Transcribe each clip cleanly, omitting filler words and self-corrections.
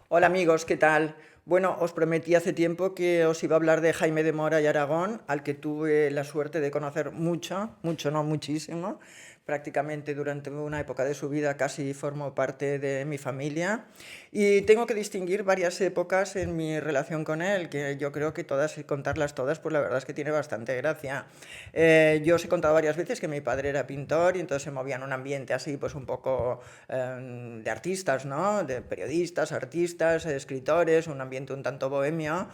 Hola amigos, ¿qué tal? Bueno, os prometí hace tiempo que os iba a hablar de Jaime de Mora y Aragón, al que tuve la suerte de conocer mucho, mucho, no muchísimo. Prácticamente durante una época de su vida casi formó parte de mi familia. Y tengo que distinguir varias épocas en mi relación con él, que yo creo que todas, contarlas todas, pues la verdad es que tiene bastante gracia. Yo os he contado varias veces que mi padre era pintor y entonces se movía en un ambiente así, pues un poco de artistas, ¿no? De periodistas, artistas, escritores, un ambiente un tanto bohemio.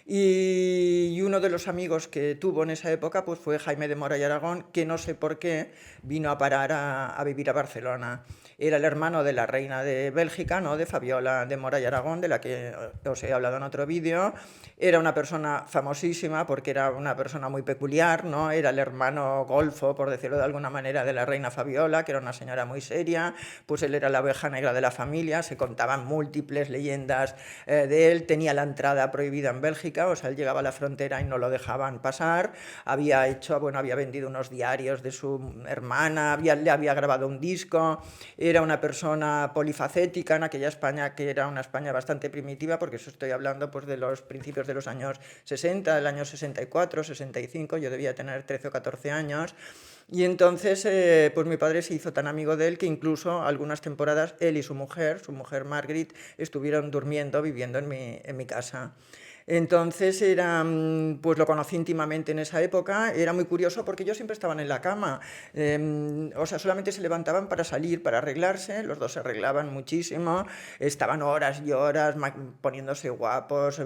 Y uno de los amigos que tuvo en esa época pues fue Jaime de Mora y Aragón, que no sé por qué vino a parar a vivir a Barcelona. Era el hermano de la reina de Bélgica, ¿no? De Fabiola de Mora y Aragón, de la que os he hablado en otro vídeo. Era una persona famosísima porque era una persona muy peculiar, ¿no? Era el hermano golfo, por decirlo de alguna manera, de la reina Fabiola, que era una señora muy seria. Pues él era la oveja negra de la familia, se contaban múltiples leyendas de él, tenía la entrada prohibida en Bélgica, o sea, él llegaba a la frontera y no lo dejaban pasar, había hecho, bueno, había vendido unos diarios de su hermana, le había grabado un disco, era una persona polifacética en aquella España que era una España bastante primitiva, porque eso estoy hablando pues de los principios de los años 60, del año 64, 65, yo debía tener 13 o 14 años, y entonces, pues mi padre se hizo tan amigo de él que incluso algunas temporadas él y su mujer Margaret, estuvieron durmiendo, viviendo en mi casa. Entonces era, pues lo conocí íntimamente en esa época, era muy curioso porque ellos siempre estaban en la cama, o sea, solamente se levantaban para salir, para arreglarse, los dos se arreglaban muchísimo, estaban horas y horas poniéndose guapos,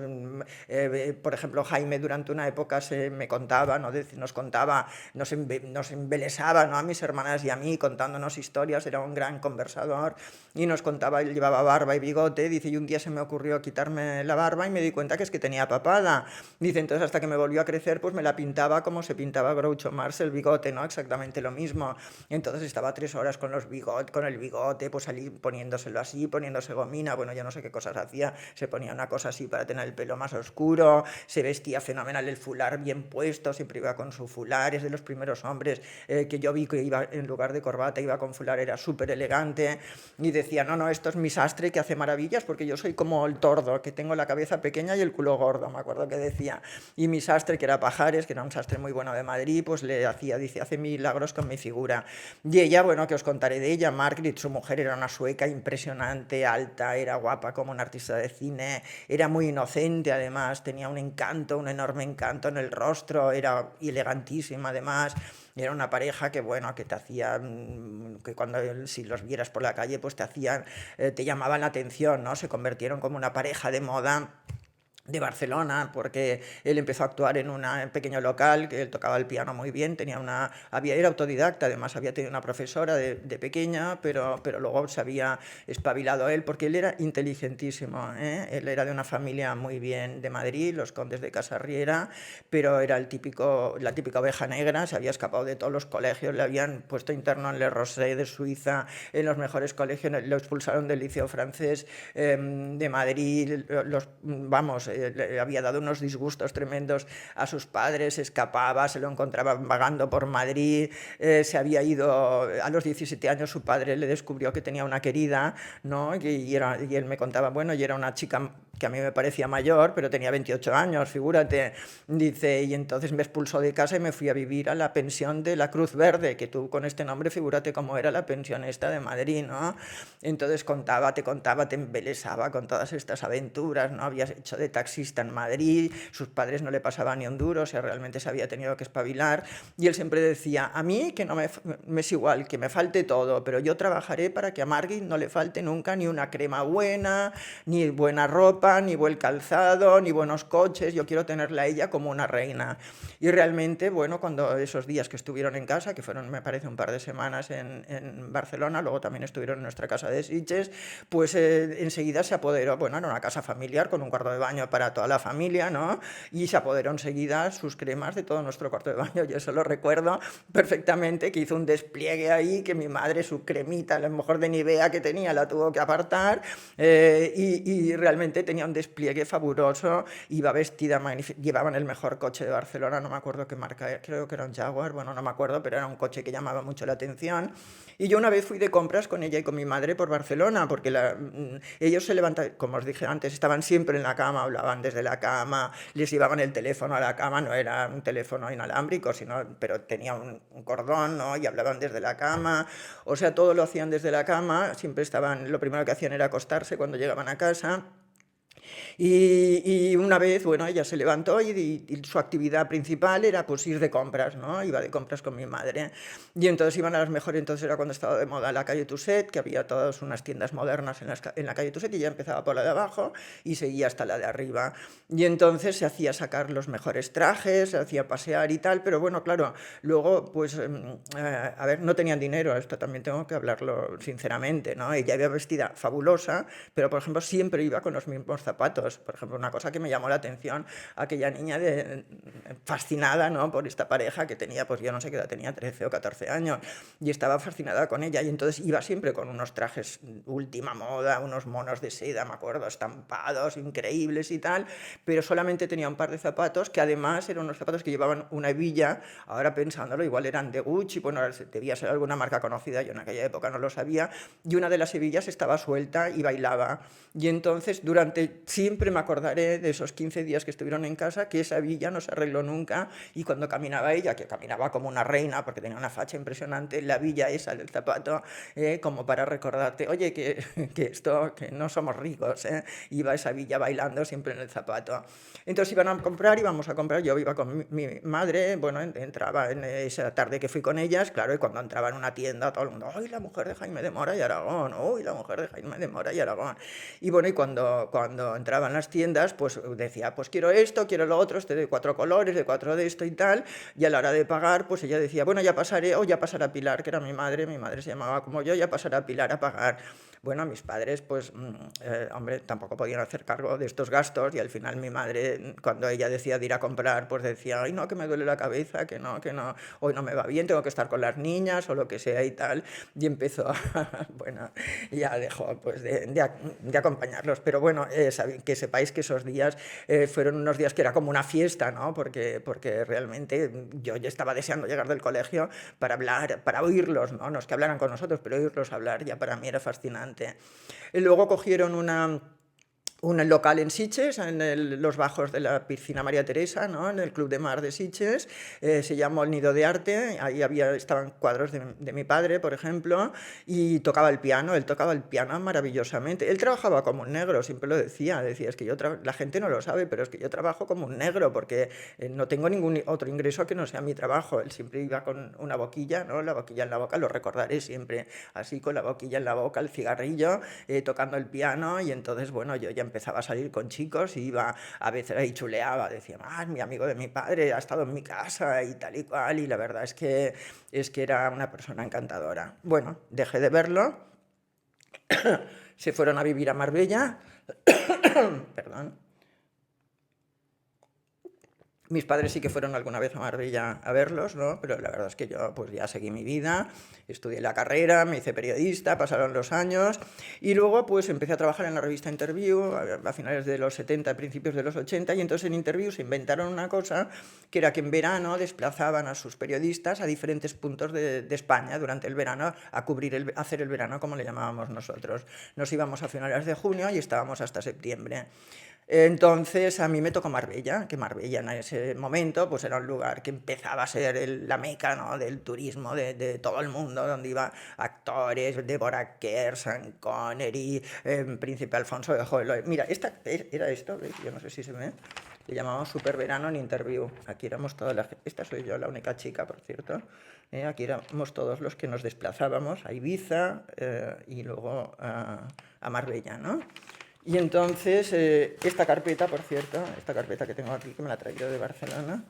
por ejemplo Jaime durante una época me contaba, ¿no? Nos contaba, nos embelesaba, ¿no? A mis hermanas y a mí contándonos historias, era un gran conversador y nos contaba, él llevaba barba y bigote, dice, y un día se me ocurrió quitarme la barba y me di cuenta que es que tenía papada, dice, entonces hasta que me volvió a crecer pues me la pintaba como se pintaba Groucho Marx el bigote, ¿no? Exactamente lo mismo, entonces estaba 3 horas con el bigote, pues allí poniéndoselo así, poniéndose gomina, bueno, yo no sé qué cosas hacía, se ponía una cosa así para tener el pelo más oscuro, se vestía fenomenal, el fular bien puesto, siempre iba con su fular, es de los primeros hombres que yo vi que iba en lugar de corbata, iba con fular, era súper elegante, y decía, no, no, esto es mi sastre que hace maravillas, porque yo soy como el tordo, que tengo la cabeza pequeña y el culo gordo, me acuerdo que decía, y mi sastre, que era Pajares, que era un sastre muy bueno de Madrid, pues le hacía, dice, hace milagros con mi figura, y ella, bueno, que os contaré de ella, Margaret, su mujer, era una sueca impresionante, alta, era guapa como una artista de cine, era muy inocente además, tenía un encanto, un enorme encanto en el rostro, era elegantísima además, era una pareja que, bueno, que te hacían, que cuando si los vieras por la calle, pues te hacían, te llamaban la atención, ¿no? Se convirtieron como una pareja de moda de Barcelona, porque él empezó a actuar en un pequeño local, que él tocaba el piano muy bien, era autodidacta, además había tenido una profesora de pequeña, pero luego se había espabilado él, porque él era inteligentísimo, ¿eh? Él era de una familia muy bien de Madrid, los condes de Casarriera, pero era la típica oveja negra, se había escapado de todos los colegios, le habían puesto interno en Le Rosé de Suiza, en los mejores colegios, lo expulsaron del liceo francés de Madrid, vamos, le había dado unos disgustos tremendos a sus padres, se escapaba, se lo encontraba vagando por Madrid, se había ido, a los 17 años su padre le descubrió que tenía una querida, ¿no? Y él me contaba, bueno, y era una chica que a mí me parecía mayor, pero tenía 28 años, figúrate, dice, y entonces me expulsó de casa y me fui a vivir a la pensión de la Cruz Verde, que tú con este nombre, figúrate cómo era la pensión esta de Madrid, ¿no? Entonces contaba, te embelesaba con todas estas aventuras, ¿no? Había hecho de taxista en Madrid, sus padres no le pasaban ni un duro, o sea, realmente se había tenido que espabilar, y él siempre decía, a mí que no me es igual, que me falte todo, pero yo trabajaré para que a Margit no le falte nunca ni una crema buena, ni buena ropa, ni buen calzado, ni buenos coches, yo quiero tenerla a ella como una reina. Y realmente, bueno, cuando esos días que estuvieron en casa, que fueron, me parece, un par de semanas en Barcelona, luego también estuvieron en nuestra casa de Sitges, pues enseguida se apoderó, bueno, era una casa familiar con un cuarto de baño para toda la familia, ¿no? Y se apoderó enseguida sus cremas de todo nuestro cuarto de baño, yo eso lo recuerdo perfectamente, que hizo un despliegue ahí, que mi madre su cremita, a lo mejor de Nivea que tenía, la tuvo que apartar, y realmente tenía tenía un despliegue fabuloso, iba vestida magnífica, llevaban el mejor coche de Barcelona, no me acuerdo qué marca era, creo que era un Jaguar, bueno, no me acuerdo, pero era un coche que llamaba mucho la atención. Y yo una vez fui de compras con ella y con mi madre por Barcelona, porque ellos se levantaban, como os dije antes, estaban siempre en la cama, hablaban desde la cama, les llevaban el teléfono a la cama, no era un teléfono inalámbrico, pero tenía un cordón, ¿no? Y hablaban desde la cama, o sea, todo lo hacían desde la cama, siempre estaban, lo primero que hacían era acostarse cuando llegaban a casa. Y una vez, bueno, ella se levantó y su actividad principal era pues ir de compras, ¿no? Iba de compras con mi madre. Y entonces iban a las mejores, entonces era cuando estaba de moda la calle Tuset, que había todas unas tiendas modernas en la calle Tuset, y ya empezaba por la de abajo y seguía hasta la de arriba. Y entonces se hacía sacar los mejores trajes, se hacía pasear y tal, pero bueno, claro, luego pues, a ver, no tenían dinero, esto también tengo que hablarlo sinceramente, ¿no? Ella iba vestida fabulosa, pero por ejemplo siempre iba con los mismos zapatos. Por ejemplo, una cosa que me llamó la atención, aquella niña fascinada, ¿no? Por esta pareja que tenía, pues yo no sé qué edad tenía, 13 o 14 años, y estaba fascinada con ella, y entonces iba siempre con unos trajes última moda, unos monos de seda, me acuerdo, estampados, increíbles y tal, pero solamente tenía un par de zapatos, que además eran unos zapatos que llevaban una hebilla, ahora pensándolo, igual eran de Gucci, bueno, debía ser alguna marca conocida, yo en aquella época no lo sabía, y una de las hebillas estaba suelta y bailaba, y entonces siempre me acordaré de esos 15 días que estuvieron en casa, que esa hebilla no se arregló nunca, y cuando caminaba ella, que caminaba como una reina, porque tenía una facha impresionante, la hebilla esa del zapato, como para recordarte, oye, que no somos ricos, iba esa hebilla bailando siempre en el zapato. Entonces íbamos a comprar, yo iba con mi madre, bueno, entraba en esa tarde que fui con ellas, claro, y cuando entraba en una tienda, todo el mundo, ¡ay, la mujer de Jaime de Mora y Aragón! ¡Ay, la mujer de Jaime de Mora y Aragón! Y bueno, y cuando entraba en las tiendas, pues decía, pues quiero esto, quiero lo otro, este de 4 colores, de 4 de esto y tal, y a la hora de pagar, pues ella decía, bueno, ya pasaré, o ya pasará Pilar, que era mi madre se llamaba como yo, ya pasará Pilar a pagar. Bueno, mis padres, pues, hombre, tampoco podían hacer cargo de estos gastos, y al final mi madre, cuando ella decía de ir a comprar, pues decía, ay, no, que me duele la cabeza, que no, hoy no me va bien, tengo que estar con las niñas, o lo que sea y tal, y empezó, bueno, ya dejó, pues, de acompañarlos, pero bueno, que sepáis que esos días fueron unos días que era como una fiesta, ¿no? Porque realmente yo ya estaba deseando llegar del colegio para hablar, para oírlos, ¿no? No es que hablaran con nosotros, pero oírlos hablar ya para mí era fascinante. Y luego cogieron un local en Sitges, en los bajos de la piscina María Teresa, ¿no? En el Club de Mar de Sitges, se llamó El Nido de Arte, ahí estaban cuadros de mi padre, por ejemplo, y tocaba el piano, él tocaba el piano maravillosamente, él trabajaba como un negro, siempre lo decía, es que la gente no lo sabe, pero es que yo trabajo como un negro, porque no tengo ningún otro ingreso que no sea mi trabajo, él siempre iba con una boquilla, ¿no? La boquilla en la boca, lo recordaré siempre, así con la boquilla en la boca, el cigarrillo, tocando el piano, y entonces, bueno, yo ya empezaba a salir con chicos y iba a veces ahí chuleaba, decía, mi amigo de mi padre ha estado en mi casa y tal y cual, y la verdad es que era una persona encantadora. Bueno, dejé de verlo, se fueron a vivir a Marbella, perdón. Mis padres sí que fueron alguna vez a Marbella a verlos, ¿no? Pero la verdad es que yo pues ya seguí mi vida, estudié la carrera, me hice periodista, pasaron los años y luego pues empecé a trabajar en la revista Interview a finales de los 70, principios de los 80, y entonces en Interview se inventaron una cosa que era que en verano desplazaban a sus periodistas a diferentes puntos de España durante el verano a hacer el verano como le llamábamos nosotros. Nos íbamos a finales de junio y estábamos hasta septiembre. Entonces a mí me tocó Marbella, que Marbella en ese momento pues era un lugar que empezaba a ser la meca, ¿no? Del turismo de todo el mundo, donde iban actores, Deborah Kerr, Sean Connery, Príncipe Alfonso de Joy. Mira, era esto, ¿ves? Yo no sé si se ve. Le llamamos Super Verano en Interview. Aquí éramos todas las... Esta soy yo, la única chica, por cierto. Aquí éramos todos los que nos desplazábamos a Ibiza y luego a Marbella, ¿no? Y entonces, esta carpeta, por cierto, esta carpeta que tengo aquí, que me la he traído de Barcelona,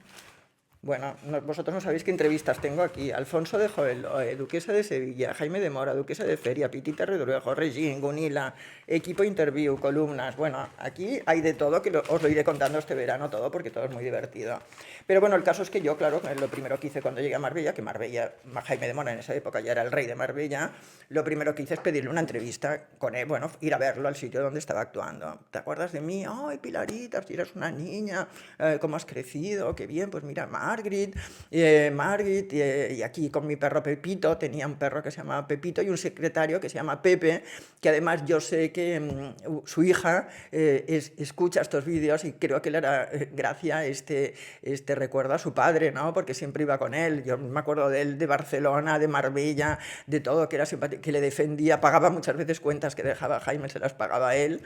Bueno, vosotros no sabéis qué entrevistas tengo aquí. Alfonso de Joveloe, Duquesa de Sevilla, Jaime de Mora, Duquesa de Feria, Pitita Redruejo, Regín, Gunila, equipo interview, columnas. Bueno, aquí hay de todo que os lo iré contando este verano todo porque todo es muy divertido. Pero bueno, el caso es que yo, claro, lo primero que hice cuando llegué a Marbella, que Marbella, Jaime de Mora en esa época ya era el rey de Marbella, lo primero que hice es pedirle una entrevista con él, bueno, ir a verlo al sitio donde estaba actuando. ¿Te acuerdas de mí? Ay, Pilarita, si eres una niña, cómo has crecido, qué bien, pues mira, Margaret, y aquí con mi perro Pepito, tenía un perro que se llamaba Pepito y un secretario que se llama Pepe, que además yo sé que su hija escucha estos vídeos y creo que le hará gracia este recuerdo a su padre, ¿no? Porque siempre iba con él. Yo me acuerdo de él de Barcelona, de Marbella, de todo, que era simpático, que le defendía, pagaba muchas veces cuentas que dejaba Jaime, se las pagaba él,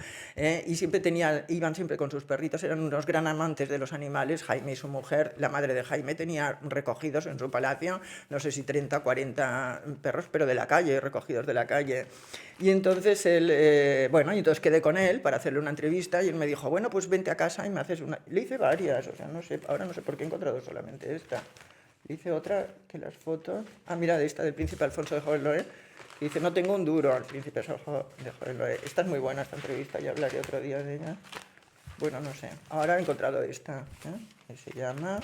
y siempre iban siempre con sus perritos, eran unos gran amantes de los animales, Jaime y su mujer, la madre de Jaime tenía recogidos en su palacio, no sé si 30 o 40 perros, pero de la calle, recogidos de la calle. Y entonces él, bueno, y entonces quedé con él para hacerle una entrevista y él me dijo, bueno, pues vente a casa y me haces una... Le hice varias, o sea, no sé, ahora no sé por qué he encontrado solamente esta. Le hice otra que las fotos... Ah, mira, de esta del príncipe Alfonso de Joveloe. Que dice, no tengo un duro al príncipe de Joveloe. Esta es muy buena, esta entrevista, ya hablaré otro día de ella. Bueno, no sé. Ahora he encontrado esta, que se llama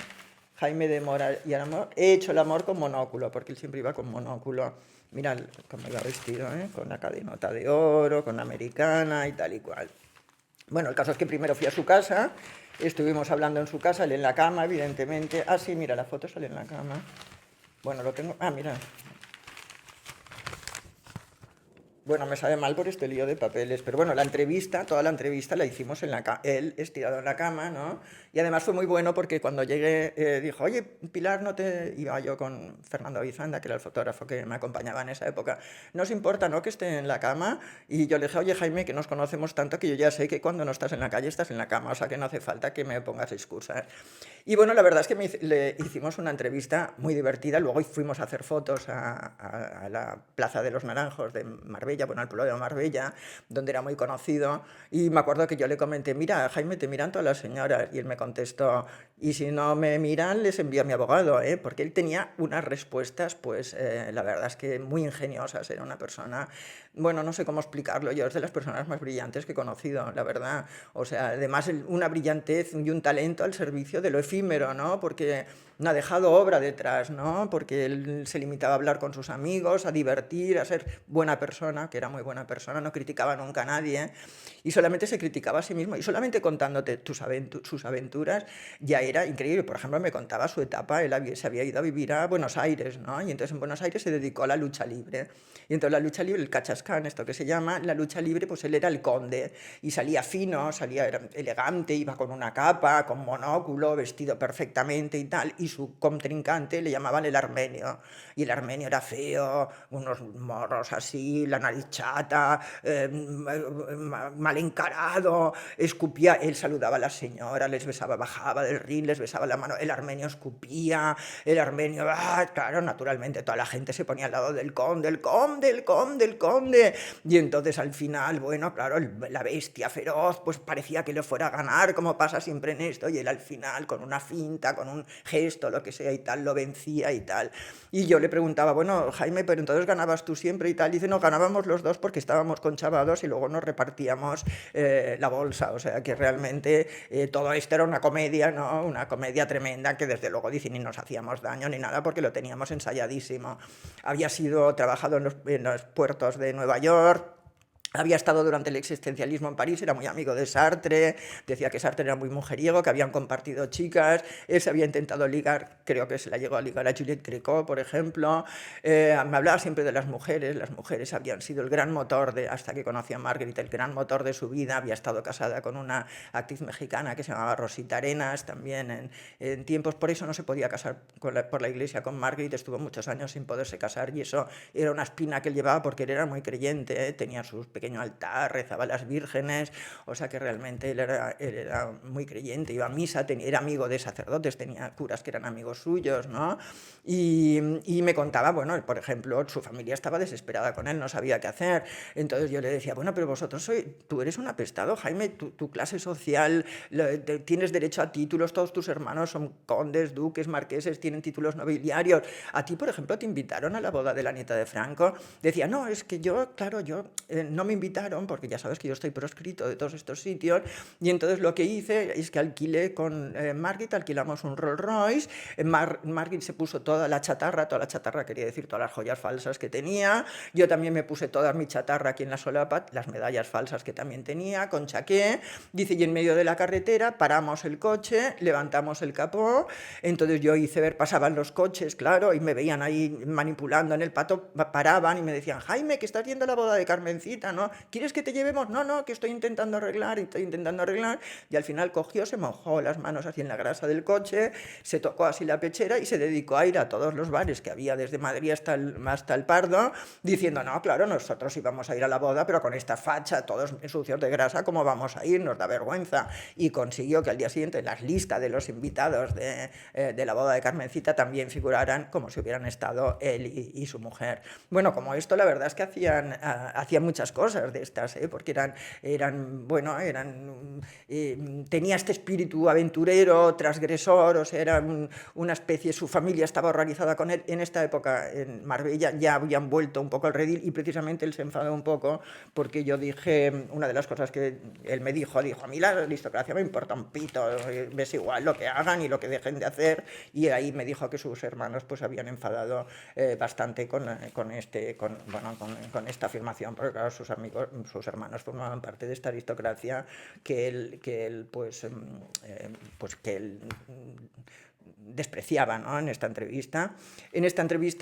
Jaime de Mora y el amor. He hecho el amor con monóculo, porque él siempre iba con monóculo. Mira cómo iba vestido, con la cadenota de oro, con la americana y tal y cual. Bueno, el caso es que primero fui a su casa, estuvimos hablando en su casa, él en la cama, evidentemente. Ah, sí, mira, la foto sale en la cama. Bueno, lo tengo... Ah, mira, bueno, me sabe mal por este lío de papeles, pero bueno, la entrevista, toda la entrevista la hicimos en la cama, él estirado en la cama, ¿no? Y además fue muy bueno porque cuando llegué dijo, oye, Pilar, no te... Iba yo con Fernando Avizanda, que era el fotógrafo que me acompañaba en esa época. ¿No os importa, no, que esté en la cama? Y yo le dije, oye, Jaime, que nos conocemos tanto que yo ya sé que cuando no estás en la calle estás en la cama, o sea que no hace falta que me pongas excusas. Y bueno, la verdad es que le hicimos una entrevista muy divertida, luego fuimos a hacer fotos a la Plaza de los Naranjos de Marbella, bueno, al pueblo de Marbella, donde era muy conocido, y me acuerdo que yo le comenté, mira, Jaime, te miran todas las señoras, y él me contestó, y si no me miran, les envío a mi abogado, porque él tenía unas respuestas, pues la verdad es que muy ingeniosas, era una persona, bueno, no sé cómo explicarlo, yo es de las personas más brillantes que he conocido, la verdad, o sea, además una brillantez y un talento al servicio de lo efímero, ¿no? Porque no ha dejado obra detrás, ¿no? Porque él se limitaba a hablar con sus amigos, a divertir, a ser buena persona, que era muy buena persona, no criticaba nunca a nadie, y solamente se criticaba a sí mismo, y solamente contándote sus aventuras ya era increíble. Por ejemplo, me contaba su etapa, se había ido a vivir a Buenos Aires, ¿no? Y entonces en Buenos Aires se dedicó a la lucha libre. Y entonces la lucha libre, el cachascán, esto que se llama, la lucha libre, pues él era el conde, y salía fino, era elegante, iba con una capa, con monóculo, vestido perfectamente y tal, y su contrincante le llamaban el armenio, y el armenio era feo, unos morros así, la nariz chata, mal encarado, escupía, él saludaba a las señoras, les besaba, bajaba del ring, les besaba la mano, el armenio escupía, el armenio, claro, naturalmente toda la gente se ponía al lado del conde, el conde, el conde, el conde, y entonces al final, bueno, claro, la bestia feroz, pues parecía que le fuera a ganar, como pasa siempre en esto, y él al final, con una finta, con un gesto, lo que sea y tal, lo vencía y tal. Y yo le preguntaba, bueno, Jaime, pero entonces ganabas tú siempre y tal. Y dice, no, ganábamos los dos porque estábamos conchavados y luego nos repartíamos la bolsa. O sea, que realmente todo esto era una comedia, ¿no? Una comedia tremenda que desde luego dice, ni nos hacíamos daño ni nada porque lo teníamos ensayadísimo. Había sido trabajado en los puertos de Nueva York. Había estado durante el existencialismo en París, era muy amigo de Sartre, decía que Sartre era muy mujeriego, que habían compartido chicas, él se había intentado ligar, creo que se la llegó a ligar a Juliette Gréco, por ejemplo, me hablaba siempre de las mujeres habían sido el gran motor, hasta que conocí a Margaret, el gran motor de su vida, había estado casada con una actriz mexicana que se llamaba Rosita Arenas, también en tiempos, por eso no se podía casar por la iglesia con Margaret, estuvo muchos años sin poderse casar y eso era una espina que él llevaba porque él era muy creyente, tenía sus pequeño altar, rezaba a las vírgenes, o sea que realmente él era muy creyente, iba a misa, era amigo de sacerdotes, tenía curas que eran amigos suyos, ¿no? Y me contaba, bueno, por ejemplo, su familia estaba desesperada con él, no sabía qué hacer. Entonces yo le decía, bueno, pero tú eres un apestado, Jaime, tu clase social, tienes derecho a títulos, todos tus hermanos son condes, duques, marqueses, tienen títulos nobiliarios. A ti, por ejemplo, te invitaron a la boda de la nieta de Franco. Decía, no, es que yo, claro, no me invitaron porque ya sabes que yo estoy proscrito de todos estos sitios. Y entonces lo que hice es que alquilé con Margit, alquilamos un Rolls Royce. Margit se puso toda la chatarra quería decir todas las joyas falsas que tenía. Yo también me puse toda mi chatarra aquí en la solapa, las medallas falsas que también tenía, con chaqué. Dice, y en medio de la carretera paramos el coche, levantamos el capó. Entonces yo hice ver, pasaban los coches, claro, y me veían ahí manipulando en el pato, paraban y me decían, Jaime, que estás yendo a la boda de Carmencita, ¿no? ¿Quieres que te llevemos? No, no, que estoy intentando arreglar. Y al final cogió, se mojó las manos así en la grasa del coche, se tocó así la pechera y se dedicó a ir a todos los bares que había desde Madrid hasta el Pardo, diciendo, no, claro, nosotros íbamos a ir a la boda, pero con esta facha, todos sucios de grasa, ¿cómo vamos a ir? Nos da vergüenza. Y consiguió que al día siguiente en las listas de los invitados de la boda de Carmencita también figuraran como si hubieran estado él y su mujer. Bueno, como esto, la verdad es que hacían muchas cosas de estas, porque tenía este espíritu aventurero, transgresor, o sea, era una especie, su familia estaba horrorizada con él. En esta época, en Marbella, ya habían vuelto un poco al redil y precisamente él se enfadó un poco porque yo dije, una de las cosas que él me dijo, a mí la aristocracia me importa un pito, ves igual lo que hagan y lo que dejen de hacer, y ahí me dijo que sus hermanos pues habían enfadado bastante con esta afirmación, porque claro, sus hermanos formaban parte de esta aristocracia que él despreciaba, ¿no? En esta entrevista.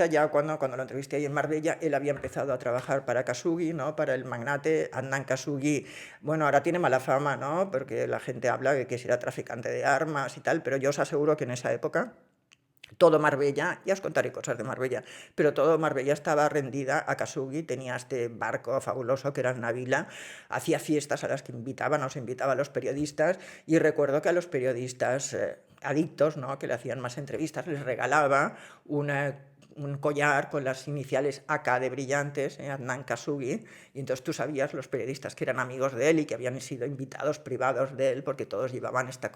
Ya cuando lo entrevisté ahí en Marbella, él había empezado a trabajar para Khashoggi, ¿no? Para el magnate Adnan Khashoggi. Bueno, ahora tiene mala fama, ¿no? Porque la gente habla de que era traficante de armas y tal, pero yo os aseguro que en esa época todo Marbella, ya os contaré cosas de Marbella, pero todo Marbella estaba rendida a Khashoggi, tenía este barco fabuloso que era el Navila, hacía fiestas a las que nos invitaba a los periodistas, y recuerdo que a los periodistas adictos, ¿no? Que le hacían más entrevistas, les regalaba un collar con las iniciales AK de brillantes, Adnan Khashoggi, y entonces tú sabías, los periodistas, que eran amigos de él y que habían sido invitados privados de él porque todos llevaban esta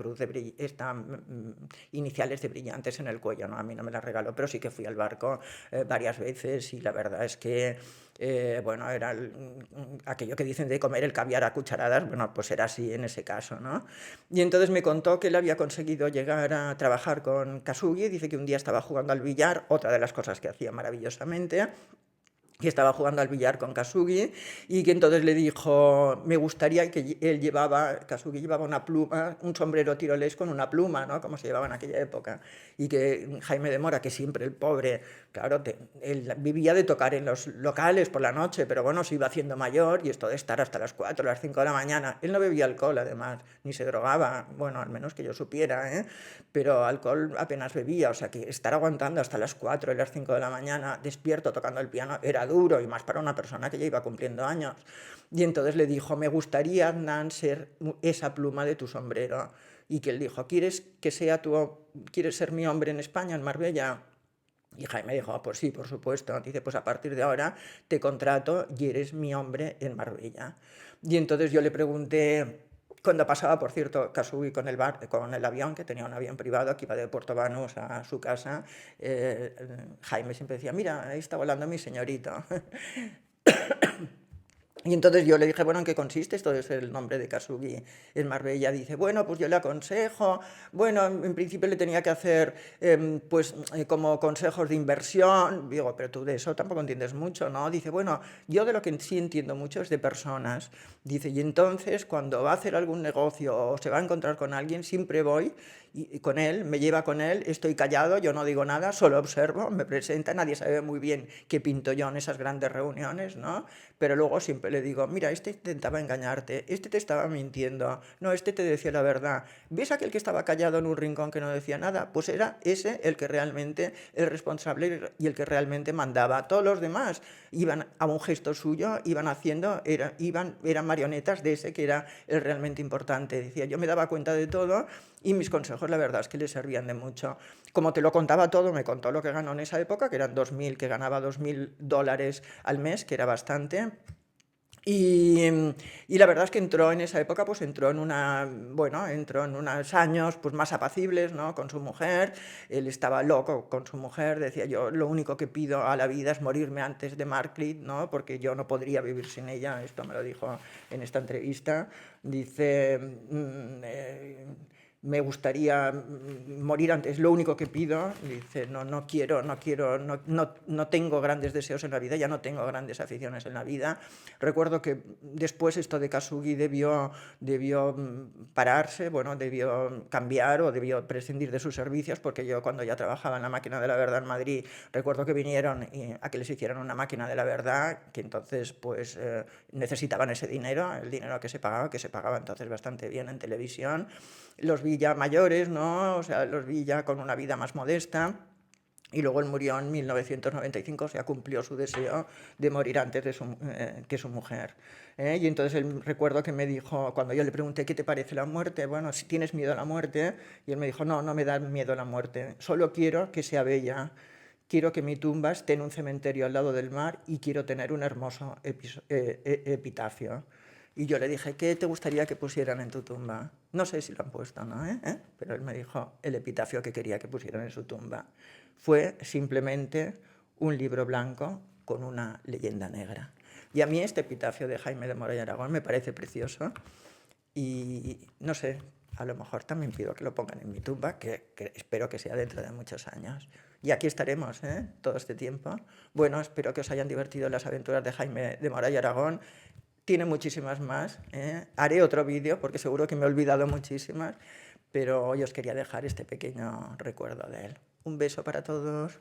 iniciales de brillantes en el cuello, ¿no? A mí no me las regaló, pero sí que fui al barco varias veces, y la verdad es que era aquello que dicen de comer el caviar a cucharadas, bueno, pues era así en ese caso, ¿no? Y entonces me contó que él había conseguido llegar a trabajar con Khashoggi, dice que un día estaba jugando al billar, otra de las cosas que hacía maravillosamente, que estaba jugando al billar con Khashoggi, y que entonces le dijo, me gustaría que Khashoggi llevaba una pluma, un sombrero tirolés con una pluma, ¿no? Como se llevaba en aquella época, y que Jaime de Mora, que siempre el pobre, claro, él vivía de tocar en los locales por la noche, pero bueno, se iba haciendo mayor, y esto de estar hasta las 4, las 5 de la mañana, él no bebía alcohol además, ni se drogaba, bueno, al menos que yo supiera, pero alcohol apenas bebía, o sea que estar aguantando hasta las 4 y las 5 de la mañana despierto tocando el piano era duro, y más para una persona que ya iba cumpliendo años. Y entonces le dijo, me gustaría, Adnan, ser esa pluma de tu sombrero. Y que él dijo, ¿quieres ser mi hombre en España, en Marbella? Y Jaime dijo, pues sí, por supuesto. Dice, pues a partir de ahora te contrato y eres mi hombre en Marbella. Y entonces yo le pregunté, cuando pasaba, por cierto, Khashoggi con el avión, que tenía un avión privado que iba de Puerto Banús a su casa, Jaime siempre decía, mira, ahí está volando mi señorito. Y entonces yo le dije, bueno, ¿en qué consiste esto de ser el nombre de Khashoggi en Marbella? Dice, bueno, pues yo le aconsejo, bueno, en principio le tenía que hacer como consejos de inversión. Digo, pero tú de eso tampoco entiendes mucho, ¿no? Dice, bueno, yo de lo que sí entiendo mucho es de personas. Dice, y entonces cuando va a hacer algún negocio o se va a encontrar con alguien, siempre voy con él, me lleva con él, estoy callado, yo no digo nada, solo observo, me presenta, nadie sabe muy bien qué pinto yo en esas grandes reuniones, ¿no? Pero luego siempre le digo, mira, este intentaba engañarte, este te estaba mintiendo, no, este te decía la verdad. ¿Ves aquel que estaba callado en un rincón que no decía nada? Pues era ese el que realmente, el responsable y el que realmente mandaba. Todos los demás iban a un gesto suyo, iban haciendo, eran marionetas de ese que era el realmente importante. Decía, yo me daba cuenta de todo y mis consejos la verdad es que le servían de mucho. Como te lo contaba todo, me contó lo que ganó en esa época, que eran 2.000, que ganaba $2.000 al mes, que era bastante. Y, y, la verdad es que entró en esa época, pues entró en bueno, entró en unos años pues más apacibles, ¿no? Con su mujer. Él estaba loco con su mujer, decía yo, lo único que pido a la vida es morirme antes de Margaret, ¿no? Porque yo no podría vivir sin ella, esto me lo dijo en esta entrevista. Dice, me gustaría morir antes, lo único que pido. Dice, no quiero, no tengo grandes deseos en la vida, ya no tengo grandes aficiones en la vida. Recuerdo que después esto de Kasugi debió pararse, bueno, debió cambiar o debió prescindir de sus servicios, porque yo cuando ya trabajaba en la máquina de la verdad en Madrid, recuerdo que vinieron a que les hicieran una máquina de la verdad, que entonces pues necesitaban ese dinero, el dinero que se pagaba entonces bastante bien en televisión. Los vi ya mayores, ¿no? O sea, los vi ya con una vida más modesta. Y luego él murió en 1995, o sea, cumplió su deseo de morir antes que su mujer. Y entonces él, recuerdo que me dijo, cuando yo le pregunté, ¿qué te parece la muerte? Bueno, si tienes miedo a la muerte. Y él me dijo, no me da miedo a la muerte, solo quiero que sea bella. Quiero que mi tumba esté en un cementerio al lado del mar y quiero tener un hermoso epitafio. Y yo le dije, ¿qué te gustaría que pusieran en tu tumba? No sé si lo han puesto, ¿no? Pero él me dijo el epitafio que quería que pusieran en su tumba. Fue simplemente un libro blanco con una leyenda negra. Y a mí este epitafio de Jaime de Mora y Aragón me parece precioso. Y no sé, a lo mejor también pido que lo pongan en mi tumba, que espero que sea dentro de muchos años. Y aquí estaremos, todo este tiempo. Bueno, espero que os hayan divertido las aventuras de Jaime de Mora y Aragón. Tiene muchísimas más. Haré otro vídeo porque seguro que me he olvidado muchísimas, pero hoy os quería dejar este pequeño recuerdo de él. Un beso para todos.